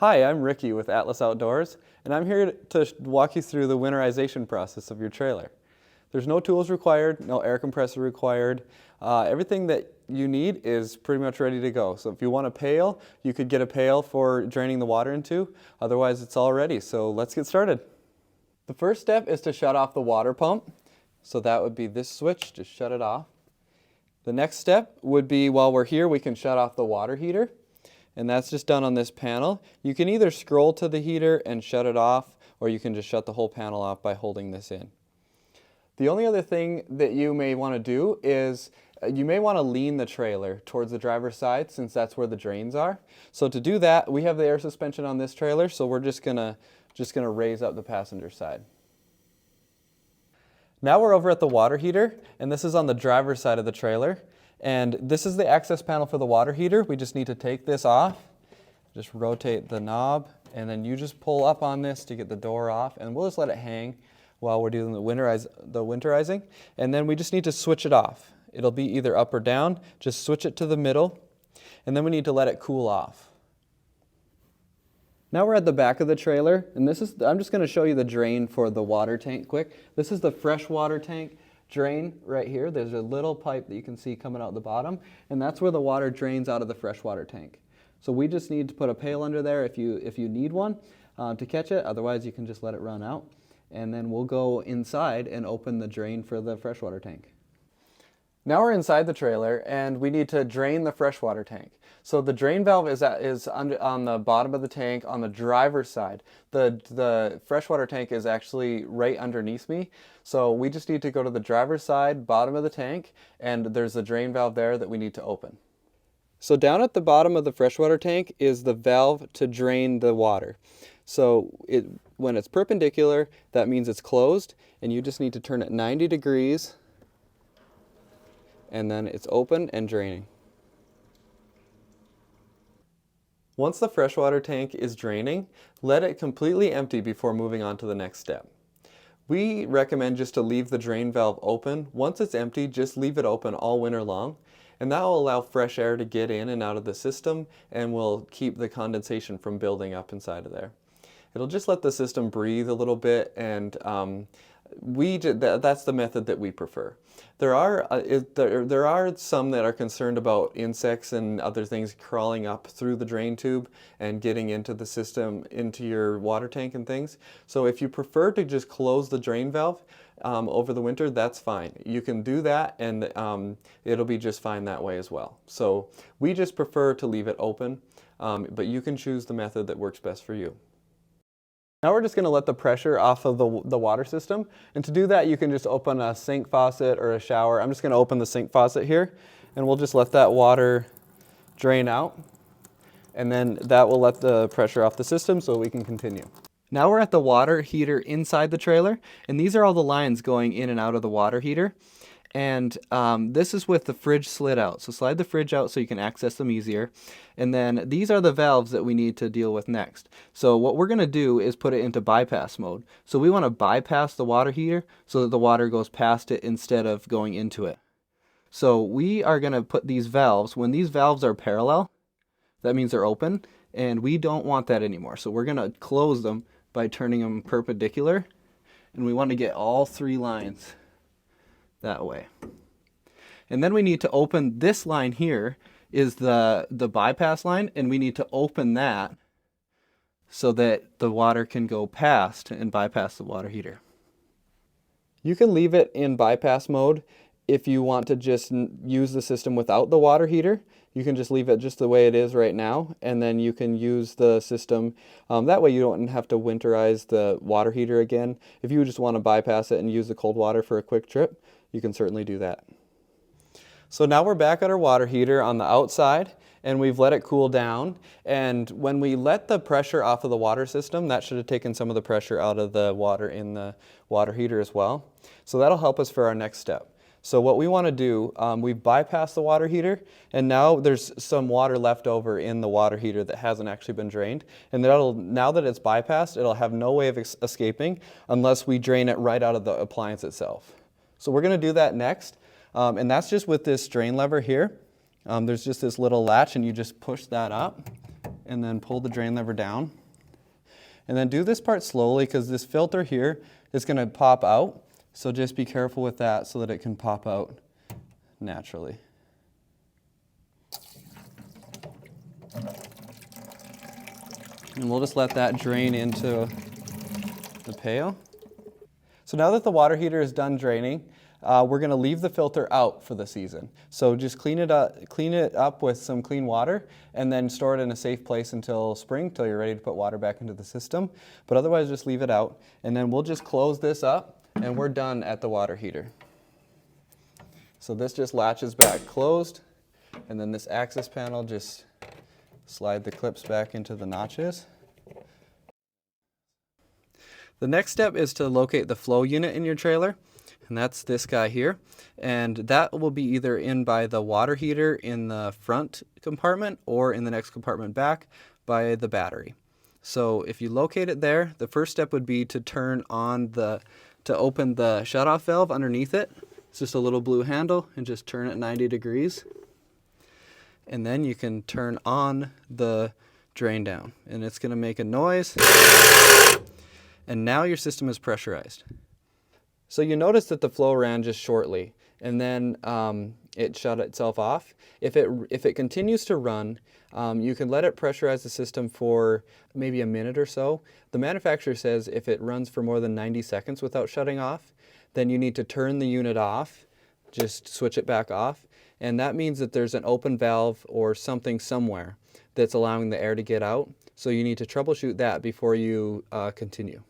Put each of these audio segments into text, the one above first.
Hi, I'm Ricky with Atlas Outdoors, and I'm here to walk you through the winterization process of your trailer. There's no tools required, no air compressor required. Everything that you need is pretty much ready to go. So if you want a pail, you could get a pail for draining the water into. Otherwise, it's all ready. So let's get started. The first step is to shut off the water pump. So that would be this switch, just shut it off. The next step would be, while we're here, we can shut off the water heater. And that's just done on this panel. You can either scroll to the heater and shut it off, or you can just shut the whole panel off by holding this in. The only other thing that you may want to do is you may want to lean the trailer towards the driver's side, since that's where the drains are. So to do that, we have the air suspension on this trailer, so we're just gonna raise up the passenger side. Now we're over at the water heater, and this is on the driver's side of the trailer. And this is the access panel for the water heater. We just need to take this off, just rotate the knob, and then you just pull up on this to get the door off, and we'll just let it hang while we're doing the winterizing. And then we just need to switch it off. It'll be either up or down. Just switch it to the middle, and then we need to let it cool off. Now we're at the back of the trailer, and I'm just going to show you the drain for the water tank quick. This is the fresh water tank drain right here. There's a little pipe that you can see coming out the bottom, and that's where the water drains out of the freshwater tank. So we just need to put a pail under there if you need one to catch it. Otherwise, you can just let it run out, and then we'll go inside and open the drain for the freshwater tank. Now we're inside the trailer, and we need to drain the freshwater tank. So the drain valve is on the bottom of the tank on the driver's side. The freshwater tank is actually right underneath me. So we just need to go to the driver's side, bottom of the tank, and there's a drain valve there that we need to open. So down at the bottom of the freshwater tank is the valve to drain the water. So when it's perpendicular, that means it's closed, and you just need to turn it 90 degrees, and then it's open and draining. Once the freshwater tank is draining, let it completely empty before moving on to the next step. We recommend just to leave the drain valve open. Once it's empty, just leave it open all winter long, and that will allow fresh air to get in and out of the system and will keep the condensation from building up inside of there. It'll just let the system breathe a little bit, and that's the method that we prefer. There are some that are concerned about insects and other things crawling up through the drain tube and getting into the system, into your water tank and things. So if you prefer to just close the drain valve over the winter, that's fine. You can do that, and it'll be just fine that way as well. So we just prefer to leave it open, but you can choose the method that works best for you. Now we're just going to let the pressure off of the water system, and to do that you can just open a sink faucet or a shower. I'm just going to open the sink faucet here, and we'll just let that water drain out, and then that will let the pressure off the system so we can continue. Now we're at the water heater inside the trailer, and these are all the lines going in and out of the water heater. And this is with the fridge slid out. So slide the fridge out so you can access them easier. And then these are the valves that we need to deal with next. So what we're going to do is put it into bypass mode. So we want to bypass the water heater so that the water goes past it instead of going into it. So we are going to put these valves, when these valves are parallel, that means they're open, and we don't want that anymore. So we're going to close them by turning them perpendicular, and we want to get all three lines that way. And then we need to open this line here, is the bypass line, and we need to open that so that the water can go past and bypass the water heater. You can leave it in bypass mode if you want to just use the system without the water heater. You can just leave it just the way it is right now, and then you can use the system. That way you don't have to winterize the water heater again. If you just want to bypass it and use the cold water for a quick trip, you can certainly do that. So now we're back at our water heater on the outside, and we've let it cool down. And when we let the pressure off of the water system, that should have taken some of the pressure out of the water in the water heater as well. So that'll help us for our next step. So what we want to do, we've bypassed the water heater, and now there's some water left over in the water heater that hasn't actually been drained. And now that it's bypassed, it'll have no way of escaping unless we drain it right out of the appliance itself. So we're going to do that next, and that's just with this drain lever here. There's just this little latch, and you just push that up, and then pull the drain lever down. And then do this part slowly because this filter here is going to pop out. So just be careful with that so that it can pop out naturally. And we'll just let that drain into the pail. So now that the water heater is done draining, we're going to leave the filter out for the season. So just clean it up with some clean water and then store it in a safe place until spring, till you're ready to put water back into the system. But otherwise just leave it out, and then we'll just close this up and we're done at the water heater. So this just latches back closed, and then this access panel, just slide the clips back into the notches. The next step is to locate the flow unit in your trailer, and that's this guy here. And that will be either in by the water heater in the front compartment or in the next compartment back by the battery. So if you locate it there, the first step would be to turn on to open the shutoff valve underneath it. It's just a little blue handle, and just turn it 90 degrees. And then you can turn on the drain down, and it's going to make a noise. And now your system is pressurized. So you notice that the flow ran just shortly, and then it shut itself off. If it continues to run, you can let it pressurize the system for maybe a minute or so. The manufacturer says if it runs for more than 90 seconds without shutting off, then you need to turn the unit off, just switch it back off. And that means that there's an open valve or something somewhere that's allowing the air to get out. So you need to troubleshoot that before you continue.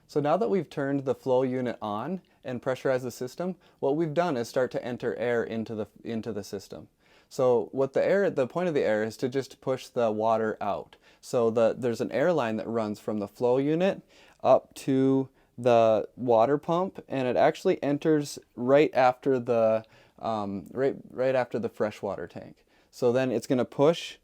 So now that we've turned the flow unit on and pressurized the system, what we've done is start to enter air into the system. So the point of the air is to just push the water out. So there's an air line that runs from the flow unit up to the water pump, and it actually enters right after the right after the freshwater tank. So then it's going to push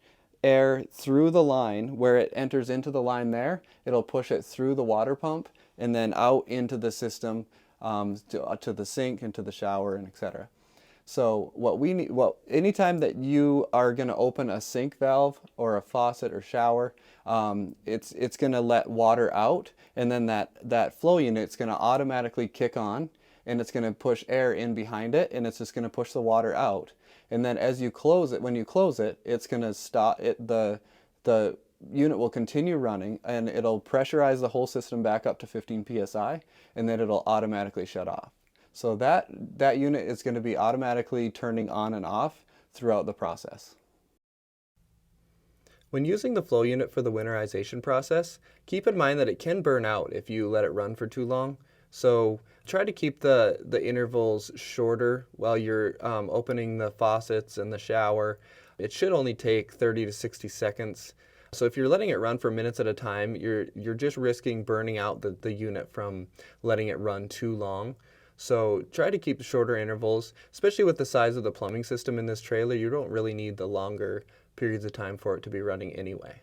air through the line. Where it enters into the line there, it'll push it through the water pump and then out into the system, to the sink and to the shower, and etc. So anytime that you are going to open a sink valve or a faucet or shower, it's going to let water out, and then that flow unit is going to automatically kick on, and it's going to push air in behind it, and it's just going to push the water out. And then as you close it, when you close it, it's going to stop it. The unit will continue running, and it'll pressurize the whole system back up to 15 psi, and then it'll automatically shut off. So that unit is going to be automatically turning on and off throughout the process. When using the flow unit for the winterization process, keep in mind that it can burn out if you let it run for too long. So try to keep the intervals shorter while you're opening the faucets and the shower. It should only take 30 to 60 seconds. So if you're letting it run for minutes at a time, you're just risking burning out the unit from letting it run too long. So try to keep shorter intervals, especially with the size of the plumbing system in this trailer. You don't really need the longer periods of time for it to be running anyway.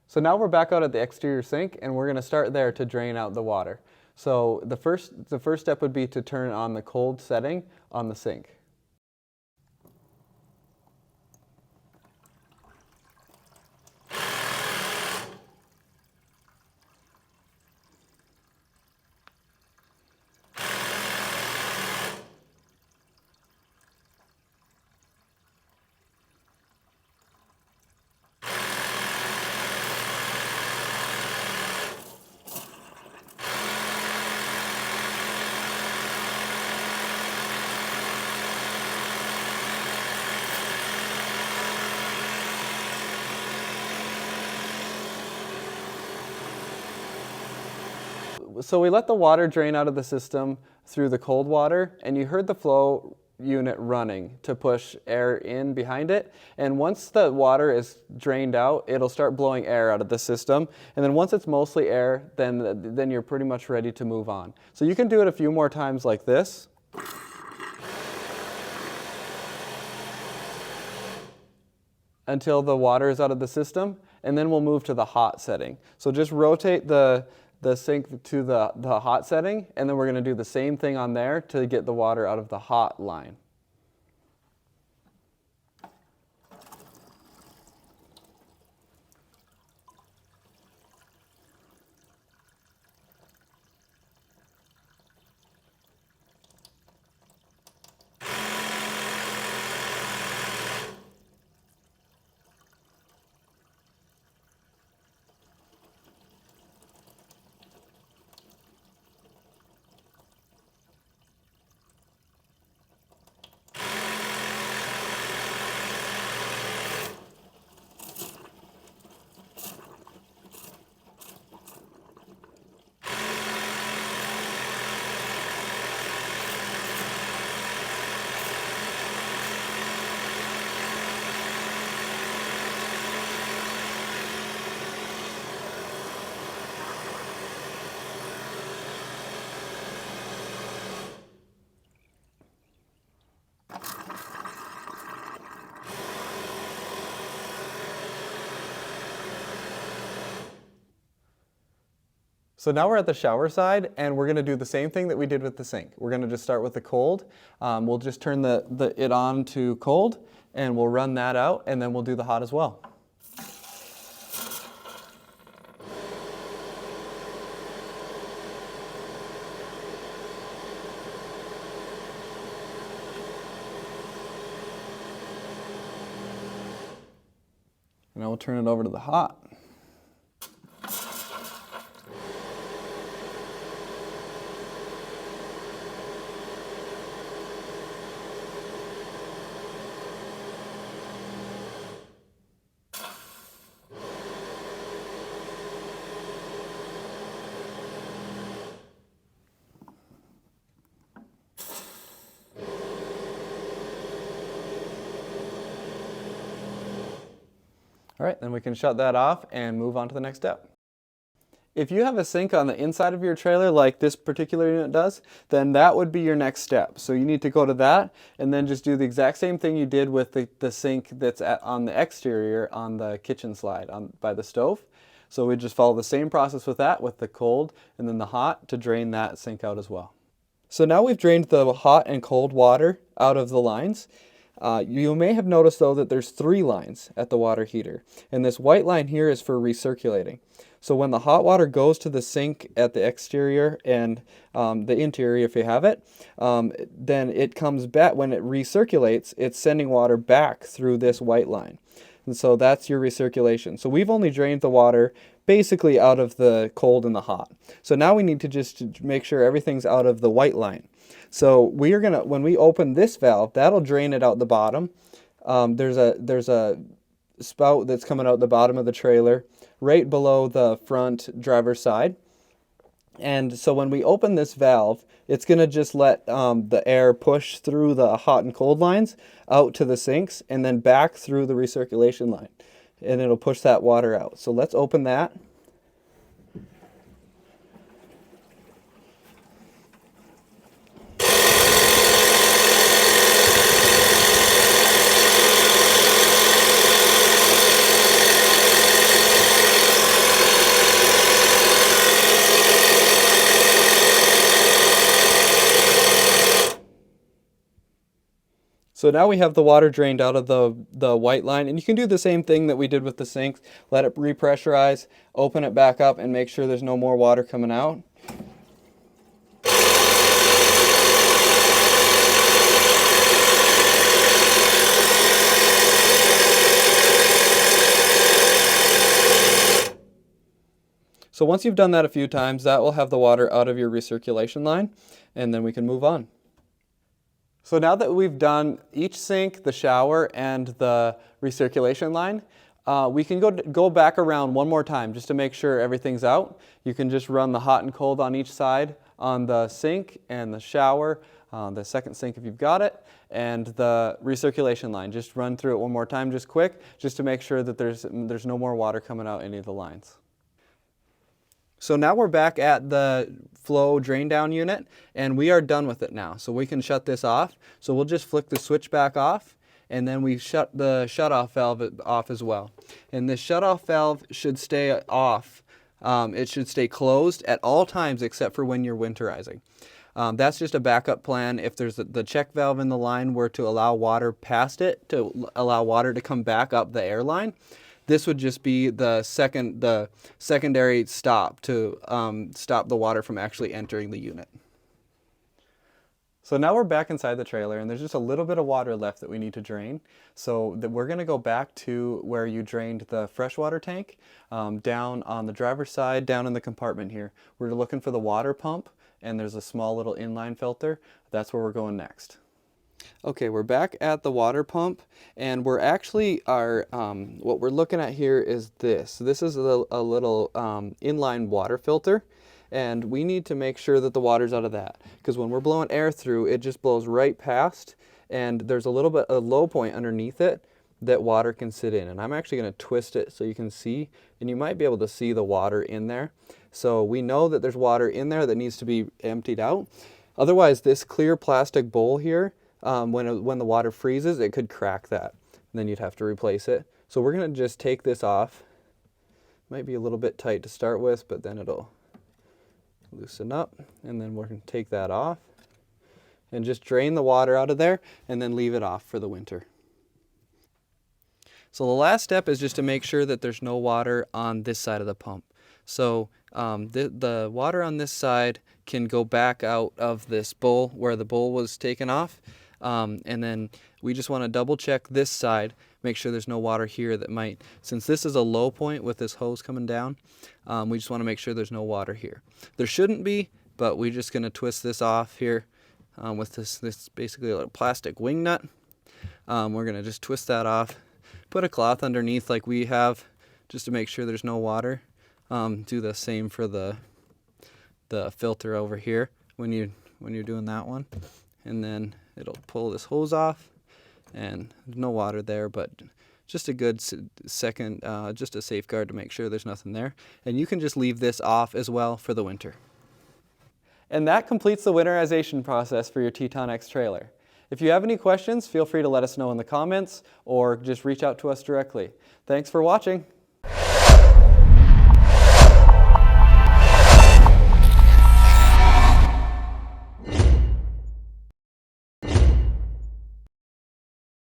So now we're back out at the exterior sink, and we're going to start there to drain out the water. So the first step would be to turn on the cold setting on the sink. So we let the water drain out of the system through the cold water, and you heard the flow unit running to push air in behind it. And once the water is drained out, it'll start blowing air out of the system. And then once it's mostly air, then you're pretty much ready to move on. So you can do it a few more times like this. Until the water is out of the system, and then we'll move to the hot setting. So just rotate the sink to the hot setting, and then we're going to do the same thing on there to get the water out of the hot line. So now we're at the shower side, and we're going to do the same thing that we did with the sink. We're going to just start with the cold. We'll just turn it on to cold, and we'll run that out, and then we'll do the hot as well. And now we'll turn it over to the hot. All right, then we can shut that off and move on to the next step. If you have a sink on the inside of your trailer like this particular unit does, then that would be your next step. So you need to go to that and then just do the exact same thing you did with the sink that's on the exterior on the kitchen slide by the stove. So we just follow the same process with that, with the cold and then the hot, to drain that sink out as well. So now we've drained the hot and cold water out of the lines. You may have noticed though that there's 3 lines at the water heater, and this white line here is for recirculating. So when the hot water goes to the sink at the exterior and the interior if you have it, then it comes back. When it recirculates, it's sending water back through this white line. And so that's your recirculation. So we've only drained the water basically out of the cold and the hot. So now we need to just make sure everything's out of the white line. So we are gonna, when we open this valve, that'll drain it out the bottom. There's a spout that's coming out the bottom of the trailer, right below the front driver's side. And so when we open this valve, it's going to just let the air push through the hot and cold lines out to the sinks and then back through the recirculation line. And it'll push that water out. So let's open that. So now we have the water drained out of the white line, and you can do the same thing that we did with the sinks. Let it repressurize, open it back up, and make sure there's no more water coming out. So once you've done that a few times, that will have the water out of your recirculation line, and then we can move on. So now that we've done each sink, the shower, and the recirculation line, we can go back around one more time just to make sure everything's out. You can just run the hot and cold on each side on the sink and the shower, the second sink if you've got it, and the recirculation line. Just run through it one more time just quick, just to make sure that there's no more water coming out any of the lines. So now we're back at the Floe drain down unit, and we are done with it now. So we can shut this off. So we'll just flick the switch back off, and then we shut the shutoff valve off as well. And this shutoff valve should stay off. It should stay closed at all times except for when you're winterizing. That's just a backup plan. If there's the check valve in the line were to allow water past it, to allow water to come back up the air line, this would just be the secondary stop to stop the water from actually entering the unit. So now we're back inside the trailer, and there's just a little bit of water left that we need to drain. So we're going to go back to where you drained the freshwater tank, down on the driver's side, down in the compartment here. We're looking for the water pump, and there's a small little inline filter. That's where we're going next. Okay, we're back at the water pump, and we're actually what we're looking at here is this. This is a little inline water filter, and we need to make sure that the water's out of that, because when we're blowing air through, it just blows right past, and there's a little bit of low point underneath it that water can sit in. And I'm actually going to twist it so you can see, and you might be able to see the water in there. So we know that there's water in there that needs to be emptied out. Otherwise, this clear plastic bowl here, when the water freezes, it could crack that, and then you'd have to replace it. So we're going to just take this off. Might be a little bit tight to start with, but then it'll Loosen up, and then we're going to take that off and just drain the water out of there and then leave it off for the winter. So the last step is just to make sure that there's no water on this side of the pump. So the water on this side can go back out of this bowl where the bowl was taken off. And then we just want to double check this side, make sure there's no water here that might, since this is a low point with this hose coming down, we just want to make sure there's no water here. There shouldn't be, but we're just going to twist this off here with this basically a plastic wing nut. We're going to just twist that off, put a cloth underneath like we have just to make sure there's no water. Do the same for the filter over here when you're doing that one, and then it'll pull this hose off, and there's no water there, but just a good second, just a safeguard to make sure there's nothing there. And you can just leave this off as well for the winter. And that completes the winterization process for your TetonX trailer. If you have any questions, feel free to let us know in the comments or just reach out to us directly. Thanks for watching.